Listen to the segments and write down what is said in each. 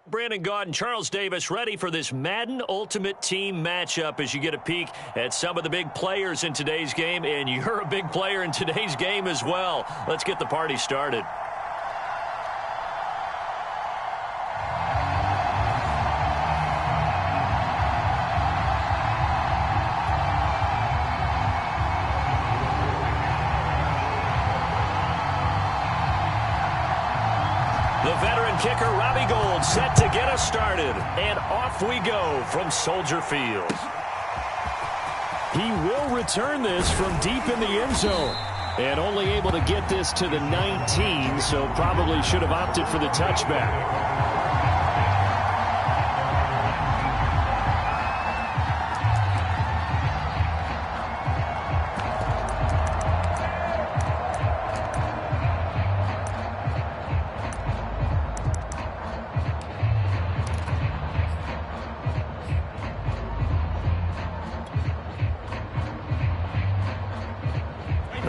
Brandon Gaudin, Charles Davis ready for this Madden Ultimate Team matchup as you get a peek at some of the big players in today's game, and you're a big player in today's game as well. Let's get the party started. The veteran kicker, Robbie Gould, set to get us started. And off we go from Soldier Field. He will return this from deep in the end zone. And only able to get this to the 19, so probably should have opted for the touchback.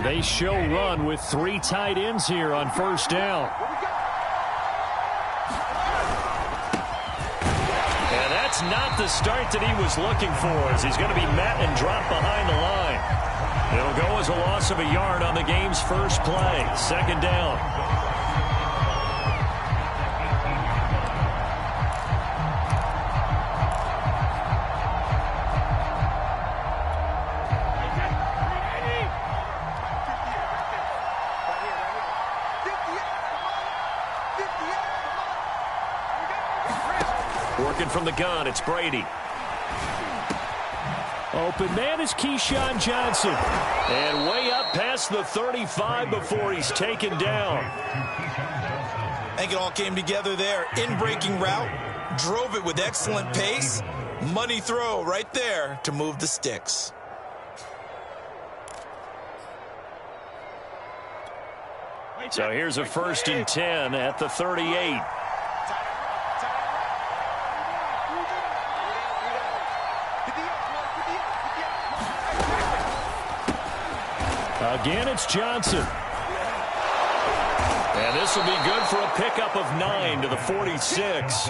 They show run with 3 tight ends here on first down. And that's not the start that he was looking for, as he's going to be met and dropped behind the line. It'll go as a loss of a yard on the game's first play. Second down. Working from the gun, it's Brady. Open man is Keyshawn Johnson. And way up past the 35 before he's taken down. I think it all came together there. In-breaking route, drove it with excellent pace. Money throw right there to move the sticks. So here's a 1st and 10 at the 38. Again, it's Johnson. And this will be good for a pickup of 9 to the 46.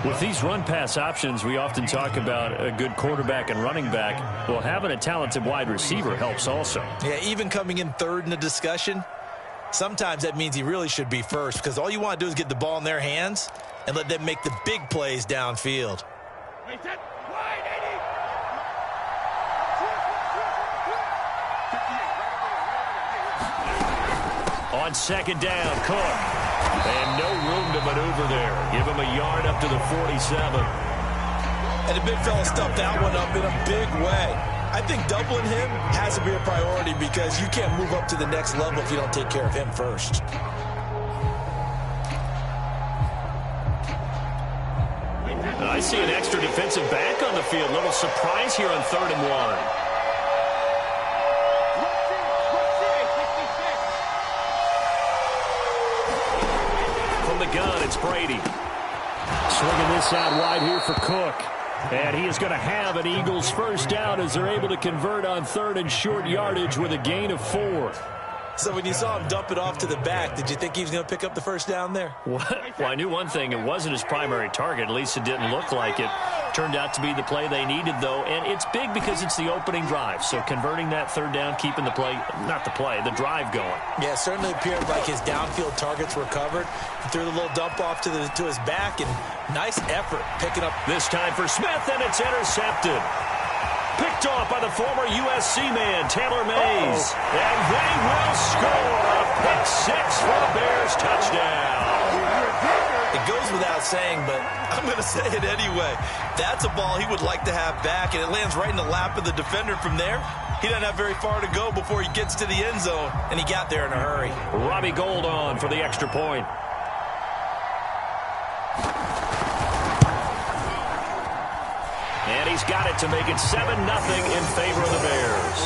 With these run-pass options, we often talk about a good quarterback and running back. Well, having a talented wide receiver helps also. Yeah, even coming in third in the discussion, sometimes that means he really should be first, because all you want to do is get the ball in their hands and let them make the big plays downfield. On second down, Cook. And no room to maneuver there. Give him a yard up to the 47. And the big fella stuffed that one up in a big way. I think doubling him has to be a priority, because you can't move up to the next level if you don't take care of him first. I see an extra defensive back on the field. Little surprise here on 3rd and 1. Gun, it's Brady. Swinging this out wide here for Cook. And he is going to have an Eagles first down as they're able to convert on 3rd and short yardage with a gain of 4. So when you saw him dump it off to the back, did you think he was going to pick up the first down there? Well, I knew one thing. It wasn't his primary target. At least it didn't look like it. Turned out to be the play they needed, though. And it's big because it's the opening drive. So converting that 3rd down, keeping the play, not the play, the drive going. Yeah, it certainly appeared like his downfield targets were covered. He threw the little dump off to his back, and nice effort picking up. This time for Smith, and it's intercepted. Picked off by the former USC man, Taylor Mays. And they will score a pick 6 for the Bears touchdown. It goes without saying, but I'm going to say it anyway. That's a ball he would like to have back, and it lands right in the lap of the defender from there. He doesn't have very far to go before he gets to the end zone, and he got there in a hurry. Robbie Gould on for the extra point. And he's got it to make it 7-0 in favor of the Bears.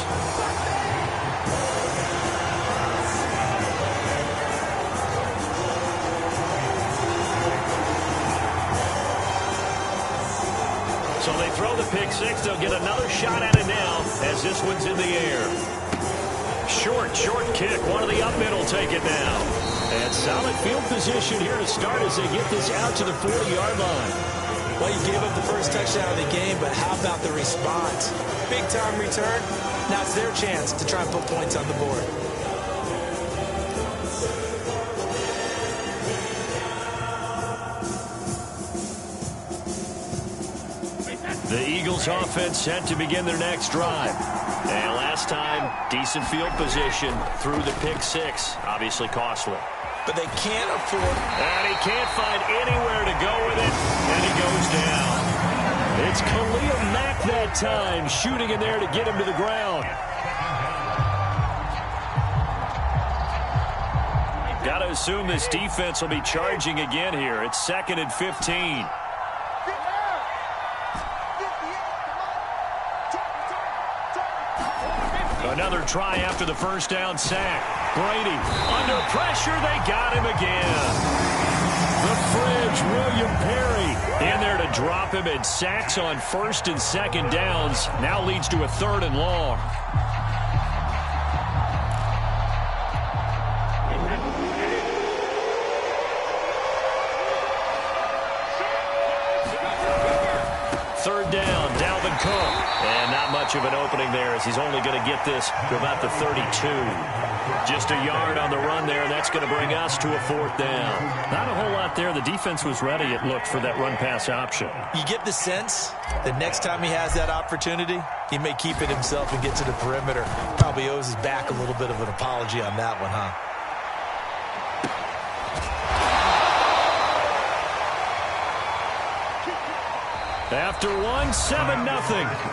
So they throw the pick 6. They'll get another shot at it now as this one's in the air. Short kick. One of the up mid will take it now. And solid field position here to start as they get this out to the 40-yard line. Well, you gave up the first touchdown of the game, but how about the response? Big-time return. Now it's their chance to try and put points on the board. The Eagles offense set to begin their next drive. And last time, decent field position through the pick six. Obviously costly. But they can't afford. And he can't find anywhere to go with it. And he goes down. It's Khalil Mack that time, shooting in there to get him to the ground. Got to assume this defense will be charging again here. It's 2nd and 15. Another try after the first down sack. Brady under pressure. They got him again. The fridge, William Perry, in there to drop him, and sacks on 1st and 2nd downs. Now leads to a 3rd and long. Third down, Dalvin Cook. And not much of an opening there as he's only going to get this to about the 32. Just a yard on the run there, and that's going to bring us to a 4th down. Not a whole lot there. The defense was ready, it looked, for that run-pass option. You get the sense that next time he has that opportunity, he may keep it himself and get to the perimeter. Probably owes his back a little bit of an apology on that one, huh? After one, 7-0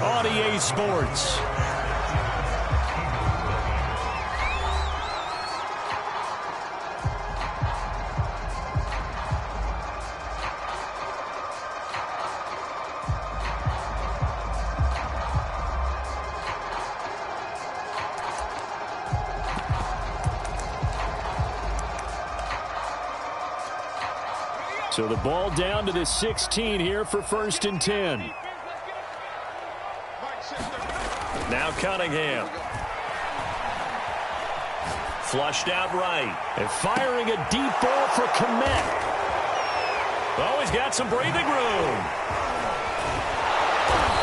on EA Sports. So the ball down to the 16 here for 1st and 10. Now Cunningham. Flushed out right. And firing a deep ball for Kmet. Oh, he's got some breathing room.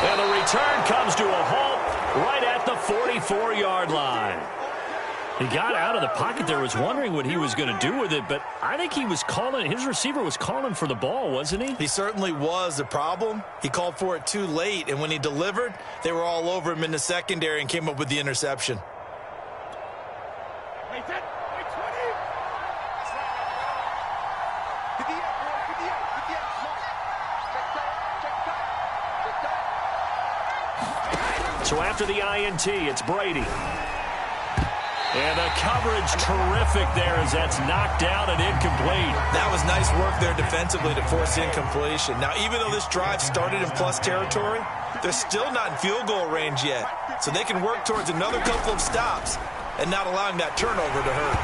And the return comes to a halt right at the 44-yard line. He got out of the pocket there, was wondering what he was going to do with it, but I think he was calling, his receiver was calling for the ball, wasn't he? He certainly was. The problem, he called for it too late, and when he delivered, they were all over him in the secondary and came up with the interception. So after the INT, it's Brady. And the coverage terrific there as that's knocked down and incomplete. That was nice work there defensively to force incompletion. Now, even though this drive started in plus territory, they're still not in field goal range yet. So they can work towards another couple of stops and not allowing that turnover to hurt.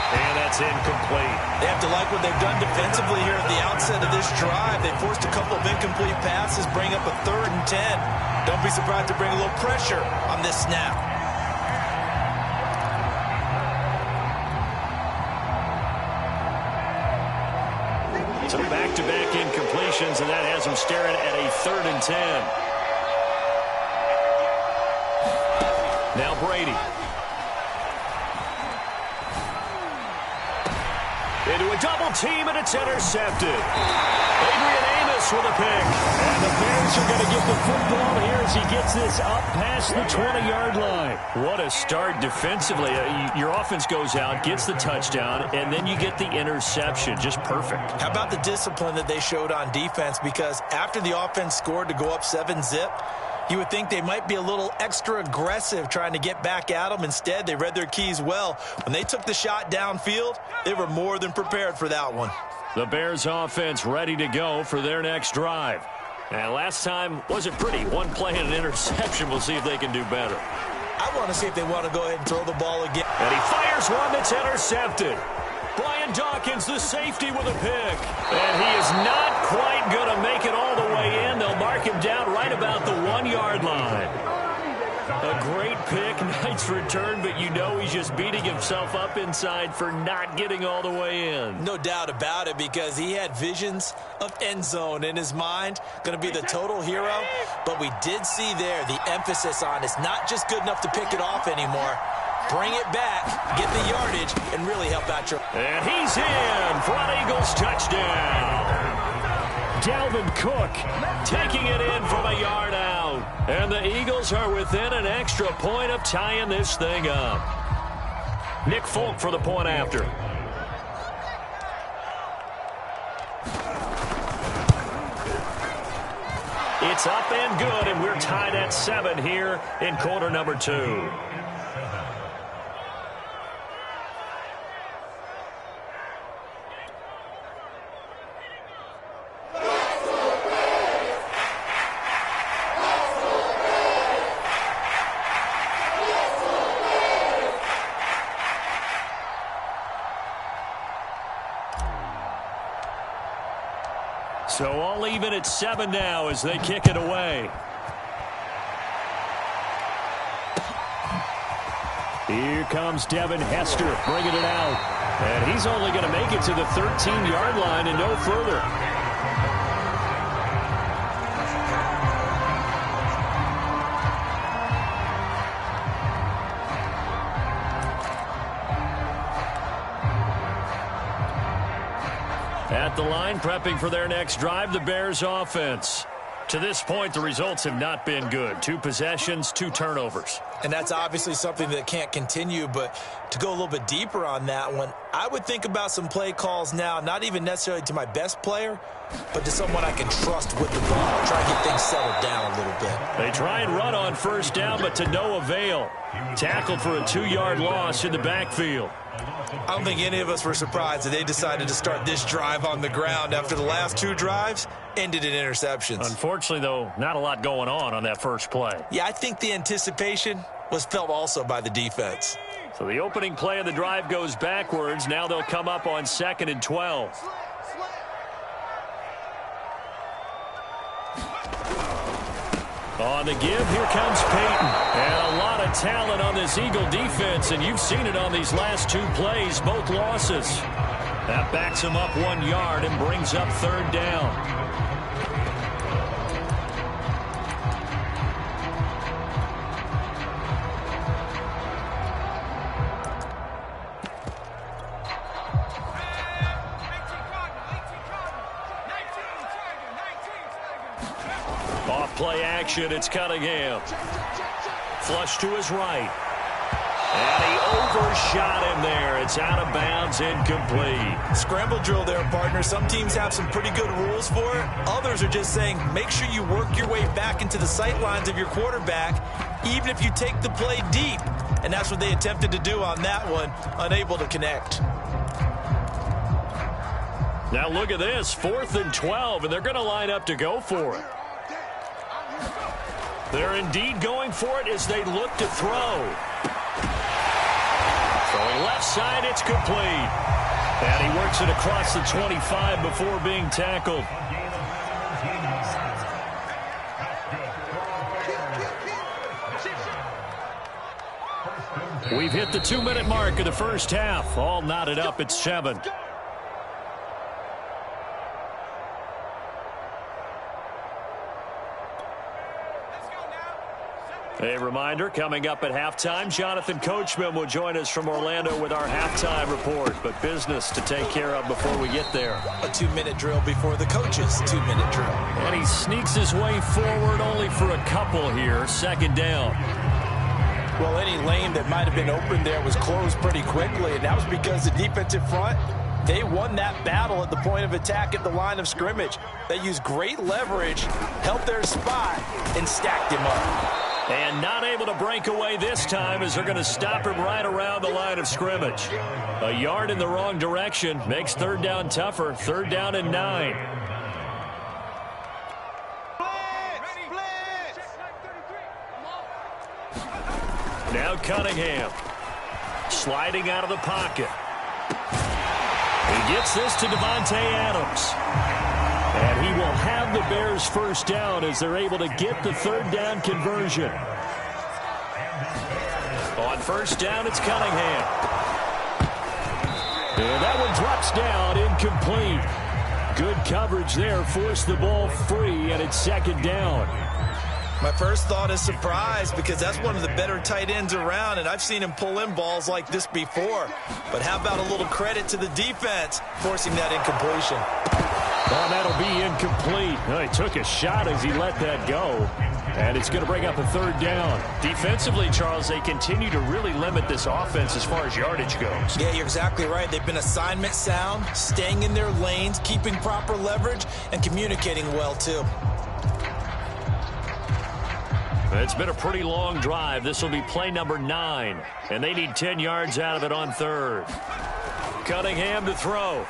And that's incomplete. They have to like what they've done defensively here at the outset of this drive. They forced a couple of incomplete passes, bring up a 3rd and 10. Don't be surprised to bring a little pressure on this snap. So back-to-back incompletions, and that has them staring at a 3rd and 10. Now Brady. Into a double team, and it's intercepted. Adrian Amos with a pick. And the Bears are going to get the football here as he gets this up past the 20-yard line. What a start defensively. Your offense goes out, gets the touchdown, and then you get the interception. Just perfect. How about the discipline that they showed on defense? Because after the offense scored to go up 7-zip, you would think they might be a little extra aggressive trying to get back at them. Instead, they read their keys well. When they took the shot downfield, they were more than prepared for that one. The Bears offense ready to go for their next drive. And last time wasn't pretty. One play and an interception. We'll see if they can do better. I want to see if they want to go ahead and throw the ball again. And he fires one that's intercepted. Brian Dawkins, the safety, with a pick. And he is not quite going to make it all the way in. They'll mark him down right about the 1-yard line. A great pick, nice return, but you know he's just beating himself up inside for not getting all the way in. No doubt about it, because he had visions of end zone in his mind. Going to be the total hero. But we did see there the emphasis on it's not just good enough to pick it off anymore. Bring it back, get the yardage, and really help out your... And he's in for an Eagles touchdown. Dalvin Cook taking it in from a yard out. And the Eagles are within an extra point of tying this thing up. Nick Folk for the point after. It's up and good, and we're tied at 7 here in quarter number 2. So all even at 7 now as they kick it away. Here comes Devin Hester bringing it out. And he's only going to make it to the 13-yard line and no further. At the line, prepping for their next drive, the Bears offense. To this point, the results have not been good. 2 possessions, 2 turnovers. And that's obviously something that can't continue, but to go a little bit deeper on that one, I would think about some play calls now, not even necessarily to my best player, but to someone I can trust with the ball. Try to get things settled down a little bit. They try and run on first down, but to no avail. Tackled for a 2-yard loss in the backfield. I don't think any of us were surprised that they decided to start this drive on the ground after the last 2 drives ended in interceptions. Unfortunately, though, not a lot going on that first play. Yeah, I think the anticipation was felt also by the defense. So the opening play of the drive goes backwards. Now they'll come up on 2nd and 12. On the give, here comes Peyton. And a lot of talent on this Eagle defense, and you've seen it on these last 2 plays, both losses. That backs him up 1 yard and brings up 3rd down. Play action, it's Cunningham. Flush to his right. And he overshot him there. It's out of bounds, incomplete. Scramble drill there, partner. Some teams have some pretty good rules for it. Others are just saying, make sure you work your way back into the sight lines of your quarterback, even if you take the play deep. And that's what they attempted to do on that one, unable to connect. Now look at this, 4th and 12, and they're going to line up to go for it. They're indeed going for it as they look to throw. Throwing left side, it's complete. And he works it across the 25 before being tackled. We've hit the 2-minute mark of the first half. All knotted up at 7. A reminder, coming up at halftime, Jonathan Coachman will join us from Orlando with our halftime report, but business to take care of before we get there. A 2-minute drill before the coach's 2-minute drill. And he sneaks his way forward only for a couple here, 2nd down. Well, any lane that might have been open there was closed pretty quickly, and that was because the defensive front, they won that battle at the point of attack at the line of scrimmage. They used great leverage, held their spot, and stacked him up. And not able to break away this time as they're going to stop him right around the line of scrimmage. A yard in the wrong direction makes 3rd down tougher. 3rd down and 9. Now Cunningham. Sliding out of the pocket. He gets this to Devontae Adams. And he will have the Bears 1st down as they're able to get the 3rd down conversion. On first down, it's Cunningham. And that one drops down, incomplete. Good coverage there, forced the ball free, and it's second down. My first thought is surprise because that's one of the better tight ends around, and I've seen him pull in balls like this before. But how about a little credit to the defense forcing that incompletion? Oh, that'll be incomplete. Well, he took a shot as he let that go. And it's going to bring up a third down. Defensively, Charles, they continue to really limit this offense as far as yardage goes. Yeah, you're exactly right. They've been assignment sound, staying in their lanes, keeping proper leverage, and communicating well, too. It's been a pretty long drive. This will be play number 9, and they need 10 yards out of it on third. Cunningham to throw.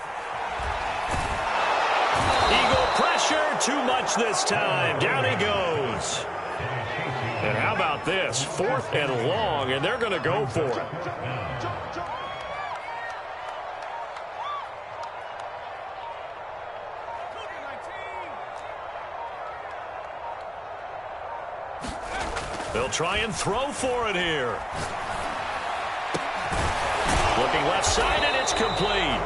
Eagle pressure, too much this time. Down he goes. And how about this? 4th and long, and they're going to go for it. They'll try and throw for it here. Looking left side, and it's complete.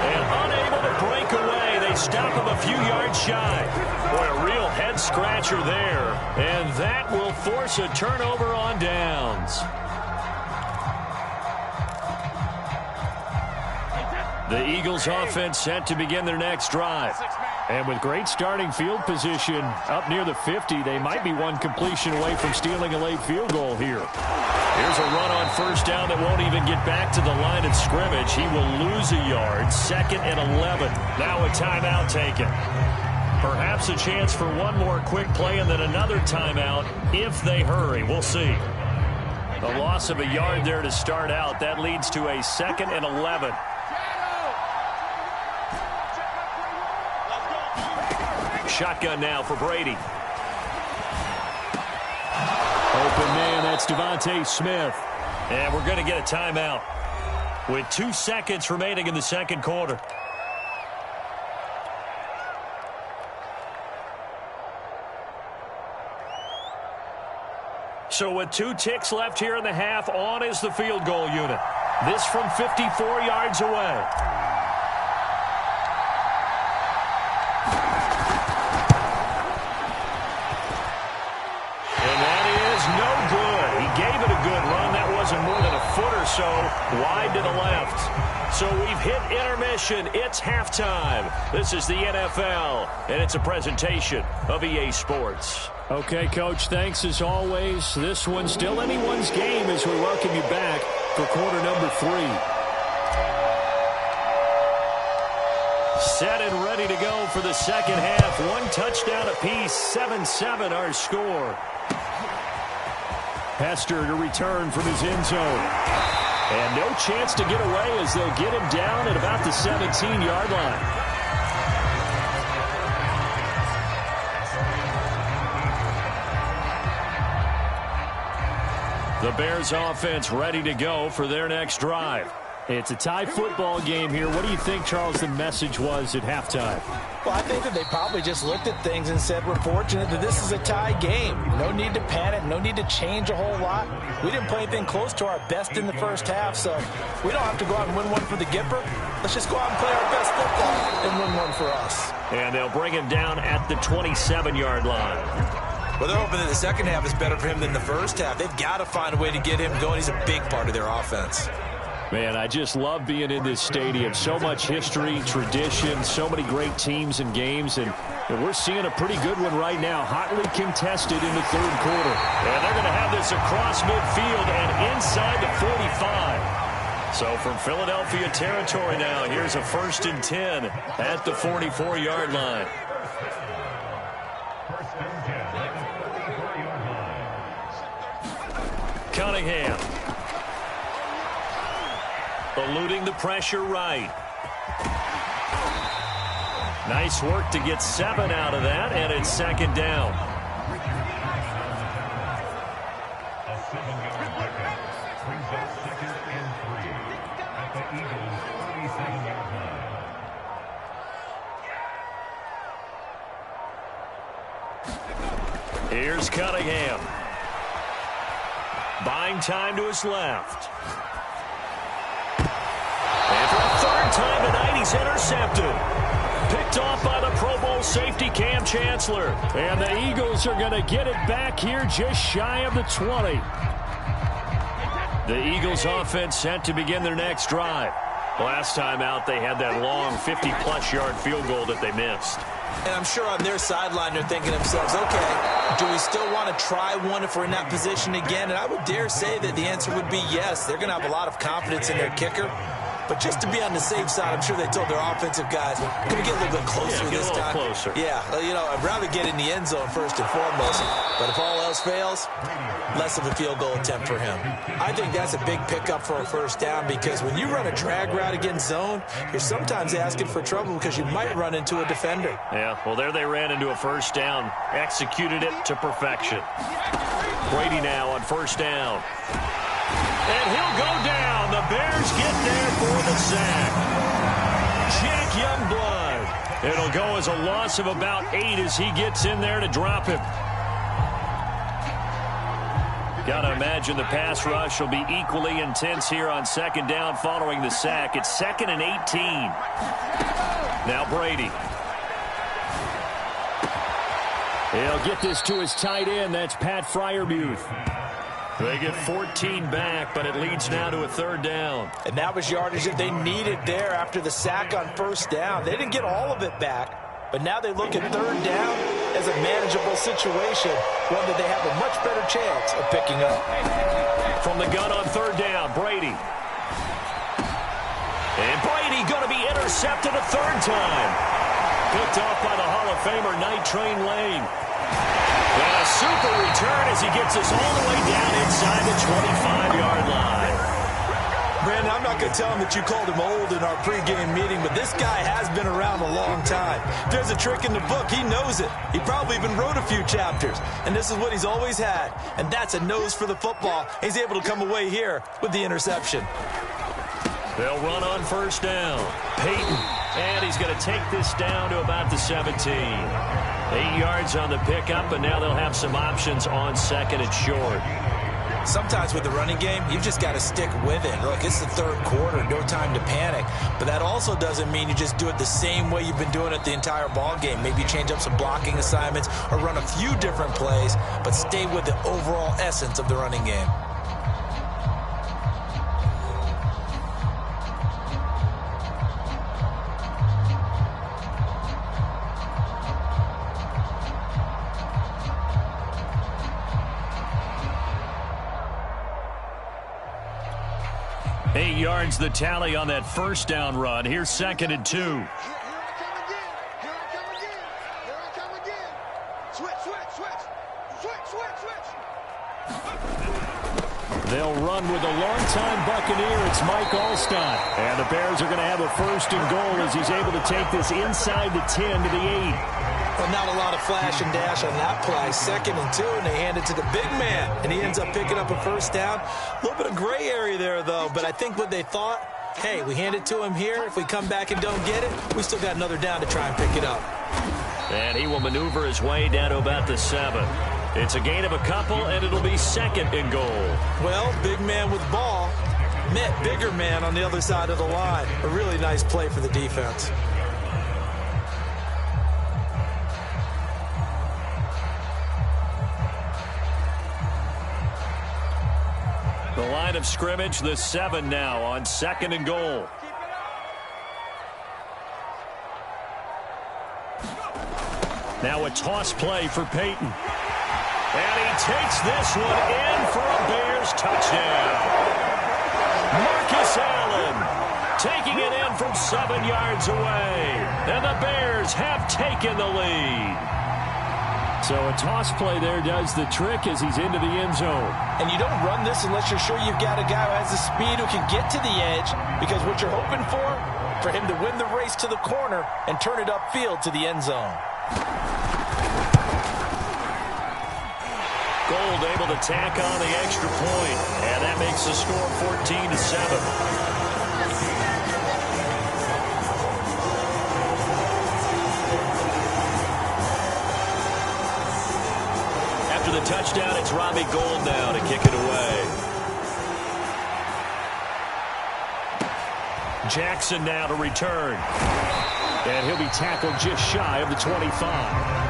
And unable to break away. They stop him a few yards shy. Boy, a real head-scratcher there. And that will force a turnover on downs. The Eagles offense set to begin their next drive. And with great starting field position up near the 50, they might be one completion away from stealing a late field goal here. Here's a run on first down that won't even get back to the line of scrimmage. He will lose a yard. 2nd and 11. Now a timeout taken. Perhaps a chance for one more quick play and then another timeout if they hurry. We'll see. The loss of a yard there to start out. That leads to a 2nd and 11. Shotgun now for Brady. Open man, that's Devontae Smith. And we're going to get a timeout with 2 seconds remaining in the second quarter. So with 2 ticks left here in the half, on is the field goal unit. This from 54 yards away. So wide to the left. So we've hit intermission. It's halftime. This is the NFL, and it's a presentation of EA Sports. Okay, Coach, thanks as always. This one's still anyone's game as we welcome you back for quarter number 3. Set and ready to go for the second half. 1 touchdown apiece, 7-7 our score. Hester to return from his end zone. And no chance to get away as they'll get him down at about the 17-yard line. The Bears offense ready to go for their next drive. It's a tie football game here. What do you think, Charles, the message was at halftime? Well, I think that they probably just looked at things and said, we're fortunate that this is a tie game. No need to panic, no need to change a whole lot. We didn't play anything close to our best in the first half, so we don't have to go out and win one for the Gipper. Let's just go out and play our best football and win one for us. And they'll bring him down at the 27-yard line. Well, they're hoping that the second half is better for him than the first half. They've got to find a way to get him going. He's a big part of their offense. Man, I just love being in this stadium. So much history, tradition, so many great teams and games, and we're seeing a pretty good one right now, hotly contested in the third quarter. And they're going to have this across midfield and inside the 45. So from Philadelphia territory now, here's a 1st and 10 at the 44-yard line. Cunningham. Eluding the pressure right. Nice work to get 7 out of that, and it's second down. Here's Cunningham. Buying time to his left. And for a third time tonight, he's intercepted. Picked off by the Pro Bowl safety Cam Chancellor. And the Eagles are going to get it back here just shy of the 20. The Eagles offense set to begin their next drive. Last time out, they had that long 50-plus yard field goal that they missed. And I'm sure on their sideline they're thinking to themselves, okay, do we still want to try one if we're in that position again? And I would dare say that the answer would be yes. They're going to have a lot of confidence in their kicker. But just to be on the safe side, I'm sure they told their offensive guys, going to get a little bit closer this time. Closer. Yeah, you know, I'd rather get in the end zone first and foremost. But if all else fails, less of a field goal attempt for him. I think that's a big pickup for a first down because when you run a drag route against zone, you're sometimes asking for trouble because you might run into a defender. Yeah, well, there they ran into a first down. Executed it to perfection. Brady now on first down. And he'll go down. The Bears get there for the sack. Jack Youngblood. It'll go as a loss of about 8 as he gets in there to drop him. Got to imagine the pass rush will be equally intense here on second down following the sack. It's 2nd and 18. Now Brady. He'll get this to his tight end. That's Pat Freiermuth. They get 14 back, but it leads now to a third down. And that was yardage that they needed there after the sack on first down. They didn't get all of it back, but now they look at third down as a manageable situation, one that they have a much better chance of picking up. From the gun on third down, Brady. And Brady going to be intercepted a third time. Picked off by the Hall of Famer Night Train Lane. And a super return as he gets us all the way down inside the 25-yard line. Brandon, I'm not going to tell him that you called him old in our pregame meeting, but this guy has been around a long time. If there's a trick in the book, he knows it. He probably even wrote a few chapters, and this is what he's always had, and that's a nose for the football. He's able to come away here with the interception. They'll run on first down. Peyton, and he's going to take this down to about the 17. 8 yards on the pickup, and now they'll have some options on second and short. Sometimes with the running game, you've just got to stick with it. Look, it's the third quarter, no time to panic. But that also doesn't mean you just do it the same way you've been doing it the entire ball game. Maybe change up some blocking assignments or run a few different plays, but stay with the overall essence of the running game. Yards the tally on that first down run. Here's 2nd and 2. Here I come again. Switch. They'll run with a longtime Buccaneer. It's Mike Alstott. And the Bears are going to have a 1st and goal as he's able to take this inside the 10 to the 8. Well, not a lot of flash and dash on that play. 2nd and 2, and they hand it to the big man. And he ends up picking up a first down. A little bit of gray area there, though. But I think what they thought, hey, we hand it to him here. If we come back and don't get it, we still got another down to try and pick it up. And he will maneuver his way down to about the 7. It's a gain of a couple, and it'll be 2nd and goal. Well, big man with ball met bigger man on the other side of the line. A really nice play for the defense. The line of scrimmage, the 7 now on 2nd and goal. Now a toss play for Peyton. And he takes this one in for a Bears touchdown. Marcus Allen taking it in from 7 yards away. And the Bears have taken the lead. So a toss play there does the trick as he's into the end zone. And you don't run this unless you're sure you've got a guy who has the speed who can get to the edge, because what you're hoping for him to win the race to the corner and turn it upfield to the end zone. Gold able to tack on the extra point, and that makes the score 14-7. Touchdown, it's Robbie Gould now to kick it away. Jackson now to return. And he'll be tackled just shy of the 25.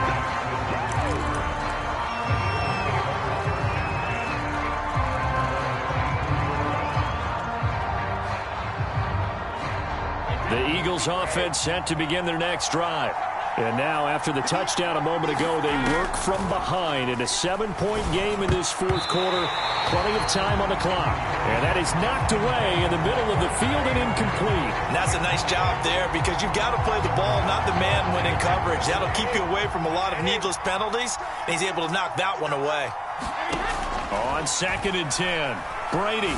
The Eagles offense set to begin their next drive. And now, after the touchdown a moment ago, they work from behind in a 7-point game in this fourth quarter. Plenty of time on the clock. And that is knocked away in the middle of the field and incomplete. And that's a nice job there because you've got to play the ball, not the man when in coverage. That'll keep you away from a lot of needless penalties, and he's able to knock that one away. On 2nd and 10, Brady.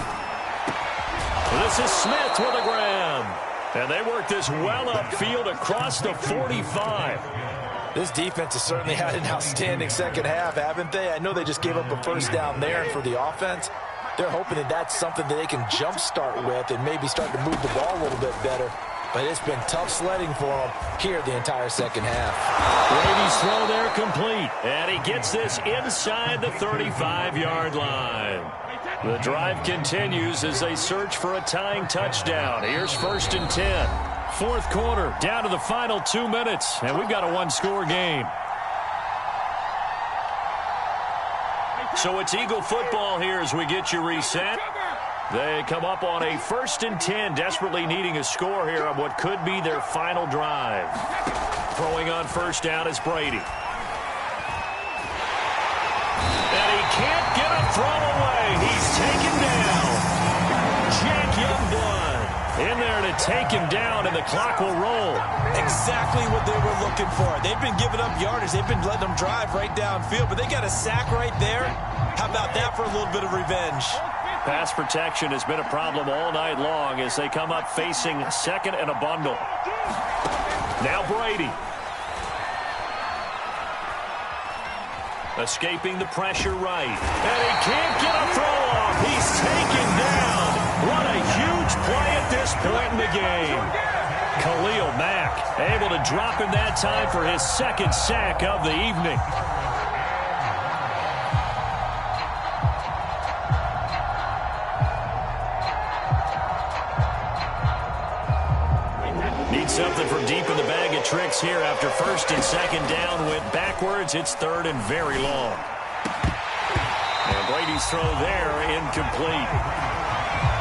This is Smith with a grab. And they work this well upfield across the 45. This defense has certainly had an outstanding second half, haven't they? I know they just gave up a first down there, and for the offense, they're hoping that that's something that they can jumpstart with and maybe start to move the ball a little bit better. But it's been tough sledding for them here the entire second half. Brady's throw there complete. And he gets this inside the 35-yard line. The drive continues as they search for a tying touchdown. Here's 1st and 10. Fourth quarter, down to the final 2 minutes, and we've got a one-score game. So it's Eagle football here as we get you reset. They come up on a 1st and 10, desperately needing a score here on what could be their final drive. Throwing on first down is Brady. And he can't get a throw away. He's taken down. Jack Youngblood in there to take him down, and the clock will roll. Exactly what they were looking for. They've been giving up yardage. They've been letting them drive right downfield, but they got a sack right there. How about that for a little bit of revenge? Pass protection has been a problem all night long as they come up facing 2nd and a bundle. Now Brady. Escaping the pressure right. And he can't get a throw off. He's taken down. What a huge play at this point in the game. Khalil Mack able to drop him that time for his 2nd sack of the evening. Need something from deep in the bag of tricks here after 1st and 2nd down went backwards. It's 3rd and very long. And Brady's throw there incomplete.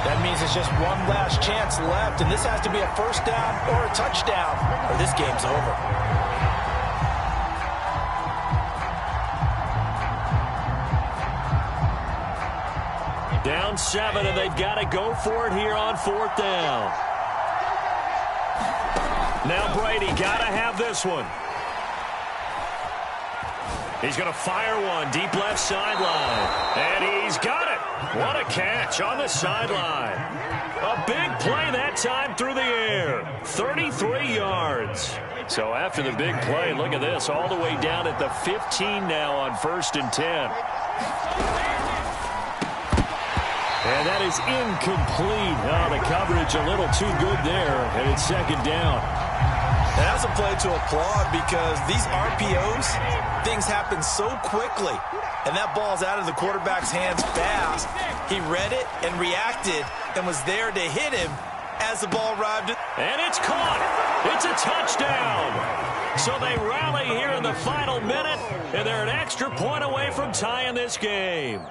That means it's just one last chance left, and this has to be a first down or a touchdown, or this game's over. Down 7, and they've got to go for it here on 4th down. Now Brady got to have this one. He's going to fire one deep left sideline. And he's got it. What a catch on the sideline. A big play that time through the air. 33 yards. So after the big play, look at this. All the way down at the 15 now on 1st and 10. And that is incomplete. Oh, the coverage a little too good there. And it's 2nd down. And that's a play to applaud because these RPOs, things happen so quickly. And that ball's out of the quarterback's hands fast. He read it and reacted and was there to hit him as the ball arrived. And it's caught. It's a touchdown. So they rally here in the final minute, and they're an extra point away from tying this game.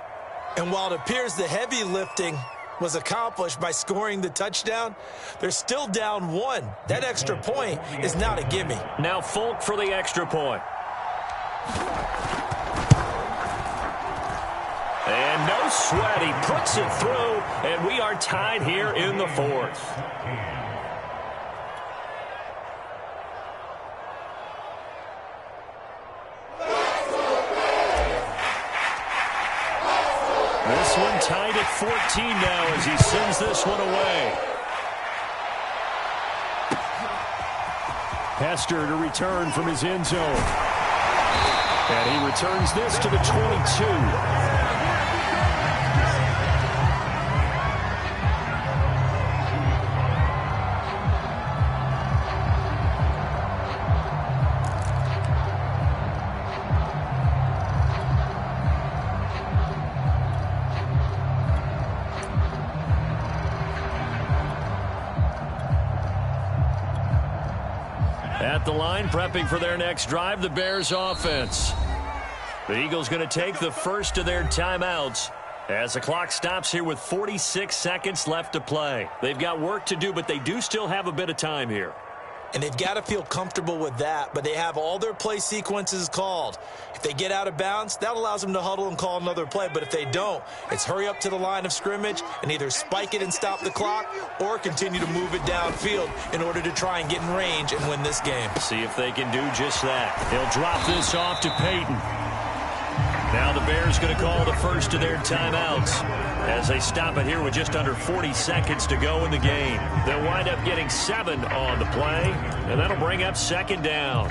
And while it appears the heavy lifting was accomplished by scoring the touchdown, they're still down 1. That extra point is not a gimme. Now Folk for the extra point. And no sweat. He puts it through, and we are tied here in the 4th. This one tied at 14 now as he sends this one away. Hester to return from his end zone. And he returns this to the 22. At the line, prepping for their next drive, the Bears offense. The Eagles going to take the first of their timeouts as the clock stops here with 46 seconds left to play. They've got work to do, but they do still have a bit of time here. And they've got to feel comfortable with that, but they have all their play sequences called. If they get out of bounds, that allows them to huddle and call another play. But if they don't, it's hurry up to the line of scrimmage and either spike it and stop the clock or continue to move it downfield in order to try and get in range and win this game. See if they can do just that. He'll drop this off to Peyton. Now the Bears going to call the first of their timeouts as they stop it here with just under 40 seconds to go in the game. They'll wind up getting 7 on the play, and that'll bring up second down.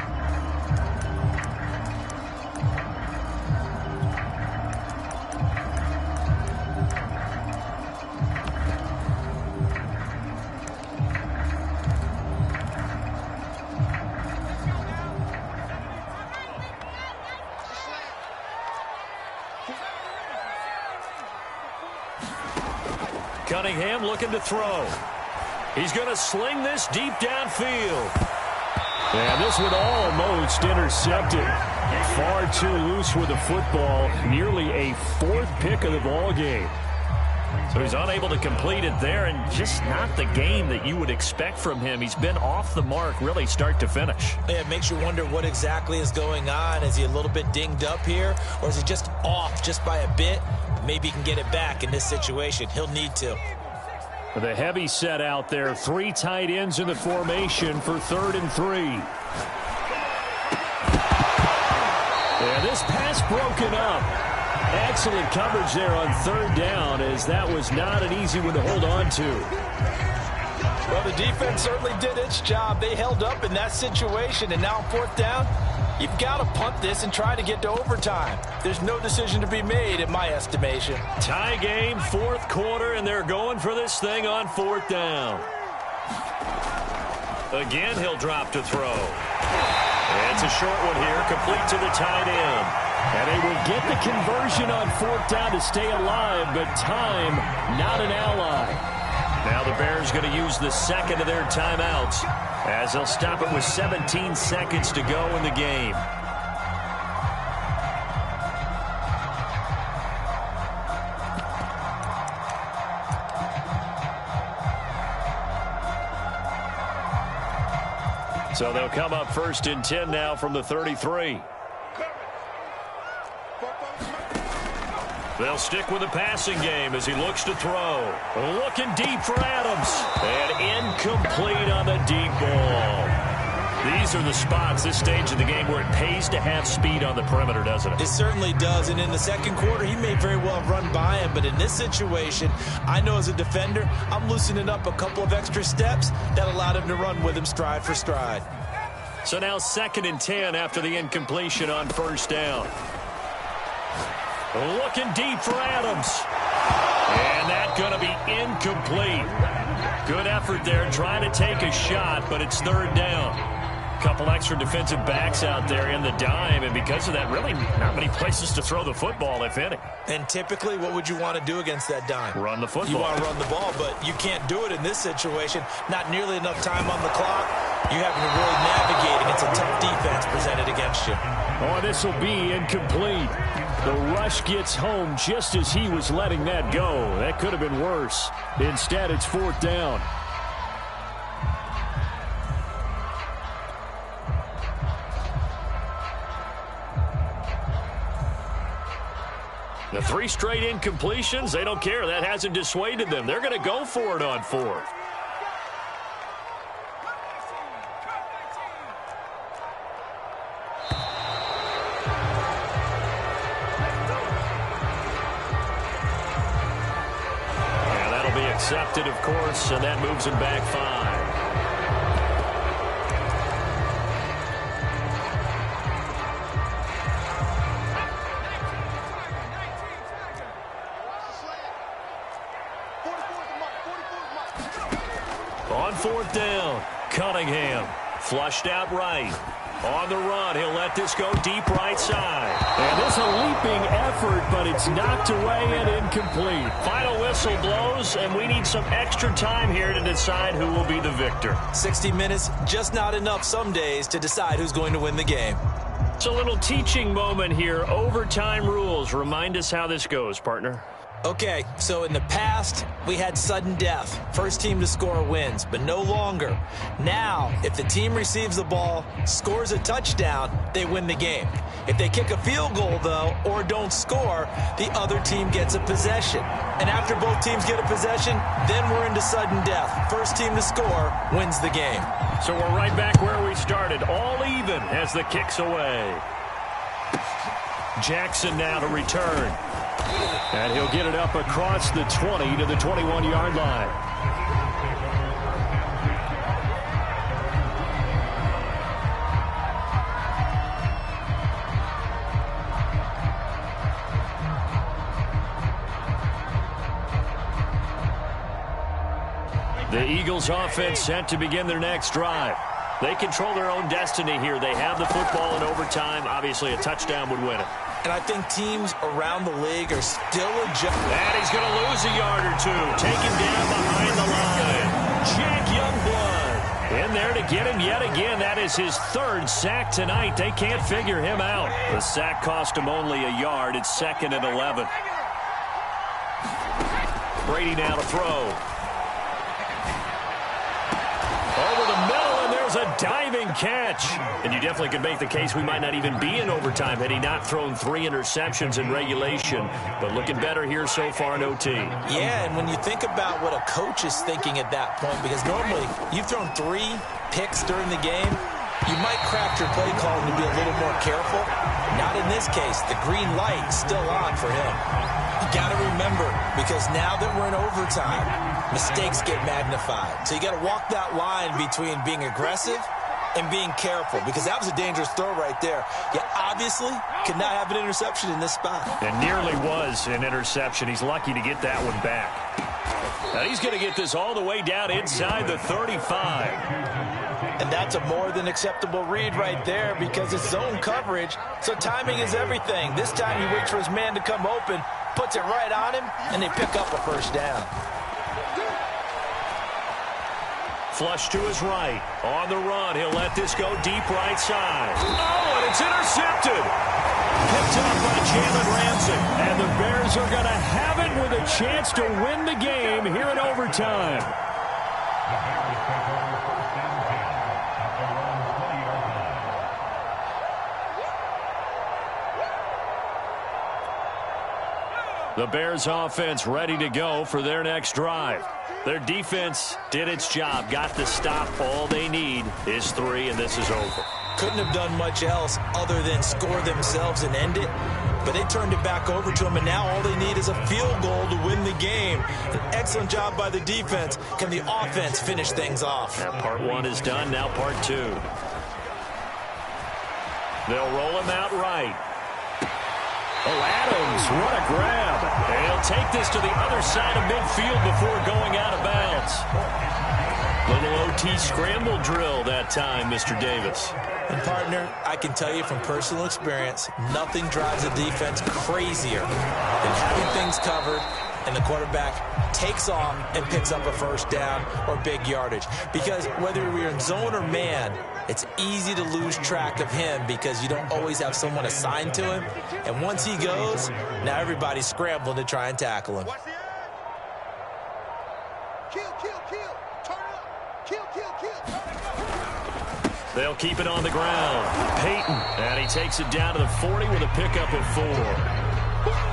Cunningham looking to throw. He's going to sling this deep downfield. And this one almost intercepted. Far too loose with the football. Nearly a 4th pick of the ball game. So he's unable to complete it there, and just not the game that you would expect from him. He's been off the mark really start to finish. Yeah, it makes you wonder what exactly is going on. Is he a little bit dinged up here, or is he just off just by a bit? Maybe he can get it back in this situation. He'll need to. The heavy set out there. 3 tight ends in the formation for 3rd and 3. And this pass broken up. Excellent coverage there on 3rd down, as that was not an easy one to hold on to. Well, the defense certainly did its job. They held up in that situation, and now on 4th down, you've got to punt this and try to get to overtime. There's no decision to be made in my estimation. Tie game, 4th quarter, and they're going for this thing on 4th down. Again, he'll drop to throw. It's a short one here, complete to the tight end. And they will get the conversion on 4th down to stay alive, but time not an ally. Now the Bears going to use the second of their timeouts as they'll stop it with 17 seconds to go in the game. So they'll come up 1st and 10 now from the 33. They'll stick with the passing game as he looks to throw. Looking deep for Adams. And incomplete on the deep ball. These are the spots, this stage of the game, where it pays to have speed on the perimeter, doesn't it? It certainly does. And in the second quarter, he may very well have run by him. But in this situation, I know as a defender, I'm loosening up a couple of extra steps that allowed him to run with him stride for stride. So now 2nd and 10 after the incompletion on 1st down. Looking deep for Adams. And that's going to be incomplete. Good effort there trying to take a shot, but it's 3rd down. Couple extra defensive backs out there in the dime, and because of that, really not many places to throw the football, if any. And typically, what would you want to do against that dime? Run the football. You want to run the ball, but you can't do it in this situation. Not nearly enough time on the clock. You're having to really navigate against a tough defense presented against you. Oh, this will be incomplete. The rush gets home just as he was letting that go. That could have been worse. Instead, it's 4th down. The 3 straight incompletions, they don't care. That hasn't dissuaded them. They're going to go for it on 4th. Accepted, of course, and that moves him back 5. On 4th down, Cunningham flushed out right. On the run, he'll let this go deep right side. And this a leaping effort, but it's knocked away and incomplete. Final whistle blows, and we need some extra time here to decide who will be the victor. 60 minutes, just not enough some days to decide who's going to win the game. It's a little teaching moment here. Overtime rules. Remind us how this goes, partner. Okay, so in the past, we had sudden death. First team to score wins, but no longer. Now, if the team receives the ball, scores a touchdown, they win the game. If they kick a field goal, though, or don't score, the other team gets a possession. And after both teams get a possession, then we're into sudden death. First team to score wins the game. So we're right back where we started, all even as the kick's away. Jackson now to return. And he'll get it up across the 20 to the 21-yard line. The Eagles offense set to begin their next drive. They control their own destiny here. They have the football in overtime. Obviously, a touchdown would win it. And I think teams around the league are still adjusting. And he's going to lose a yard or two. Taken down behind the line. Jack Youngblood in there to get him yet again. That is his third sack tonight. They can't figure him out. The sack cost him only a yard. It's 2nd and 11. Brady now to throw. Over the middle, and there's a diving catch. And you definitely could make the case we might not even be in overtime had he not thrown 3 interceptions in regulation. But looking better here so far in OT. Yeah, and when you think about what a coach is thinking at that point, because normally you've thrown 3 picks during the game, you might craft your play calling to be a little more careful. Not in this case. The green light still on for him. You got to remember, because now that we're in overtime, mistakes get magnified. So you got to walk that line between being aggressive and being careful, because that was a dangerous throw right there. You obviously could not have an interception in this spot. And nearly was an interception. He's lucky to get that one back. Now he's going to get this all the way down inside the 35. And that's a more than acceptable read right there, because it's zone coverage, so timing is everything. This time he waits for his man to come open, puts it right on him, and they pick up a first down. Flush to his right. On the run, he'll let this go deep right side. Oh, and it's intercepted. Picked up by Jalen Ramsey. And the Bears are going to have it with a chance to win the game here in overtime. The Bears offense ready to go for their next drive. Their defense did its job, got the stop. All they need is 3, and this is over. Couldn't have done much else other than score themselves and end it, but they turned it back over to them, and now all they need is a field goal to win the game. An excellent job by the defense. Can the offense finish things off? Now part 1 is done, now part 2. They'll roll him out right. Oh, Adams, what a grab. And he'll take this to the other side of midfield before going out of bounds. Little OT scramble drill that time, Mr. Davis. And, partner, I can tell you from personal experience, nothing drives a defense crazier than having things covered and the quarterback takes off and picks up a first down or big yardage. Because whether you're in zone or man, it's easy to lose track of him because you don't always have someone assigned to him. And once he goes, now everybody's scrambling to try and tackle him. Kill, kill, kill. Turn it up. Kill, kill, kill. They'll keep it on the ground. Peyton, and he takes it down to the 40 with a pickup of 4.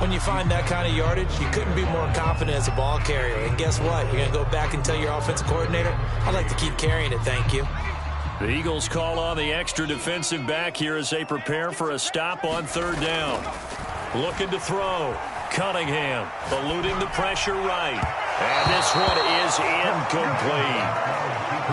When you find that kind of yardage, you couldn't be more confident as a ball carrier. And guess what? You're going to go back and tell your offensive coordinator, I'd like to keep carrying it, thank you. The Eagles call on the extra defensive back here as they prepare for a stop on 3rd down. Looking to throw. Cunningham eluding the pressure right. And this one is incomplete.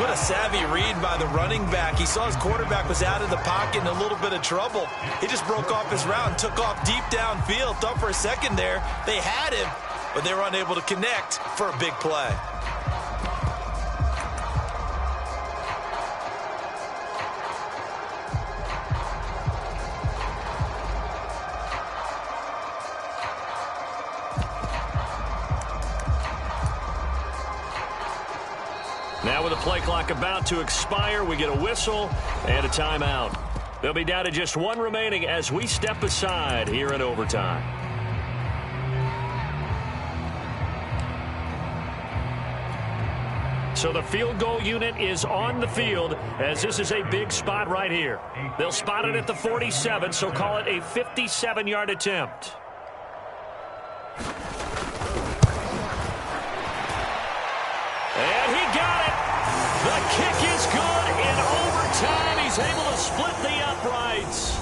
What a savvy read by the running back. He saw his quarterback was out of the pocket in a little bit of trouble. He just broke off his route and took off deep downfield. Thought for a second there they had him, but they were unable to connect for a big play. Now with the play clock about to expire, we get a whistle and a timeout. They'll be down to just one remaining as we step aside here in overtime. So the field goal unit is on the field as this is a big spot right here. They'll spot it at the 47, so call it a 57-yard attempt. And he got it. The kick is good in overtime. He's able to split the uprights.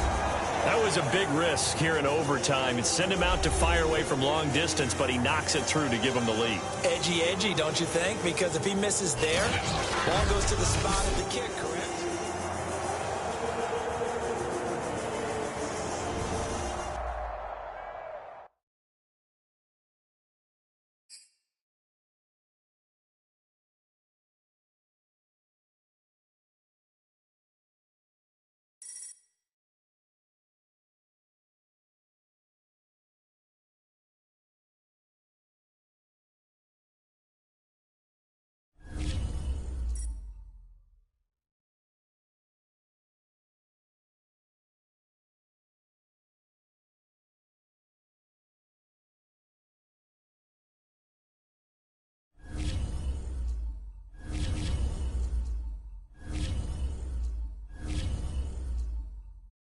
That was a big risk here in overtime. It sent him out to fire away from long distance, but he knocks it through to give him the lead. Edgy, don't you think? Because if he misses there, ball goes to the spot of the kick, correct?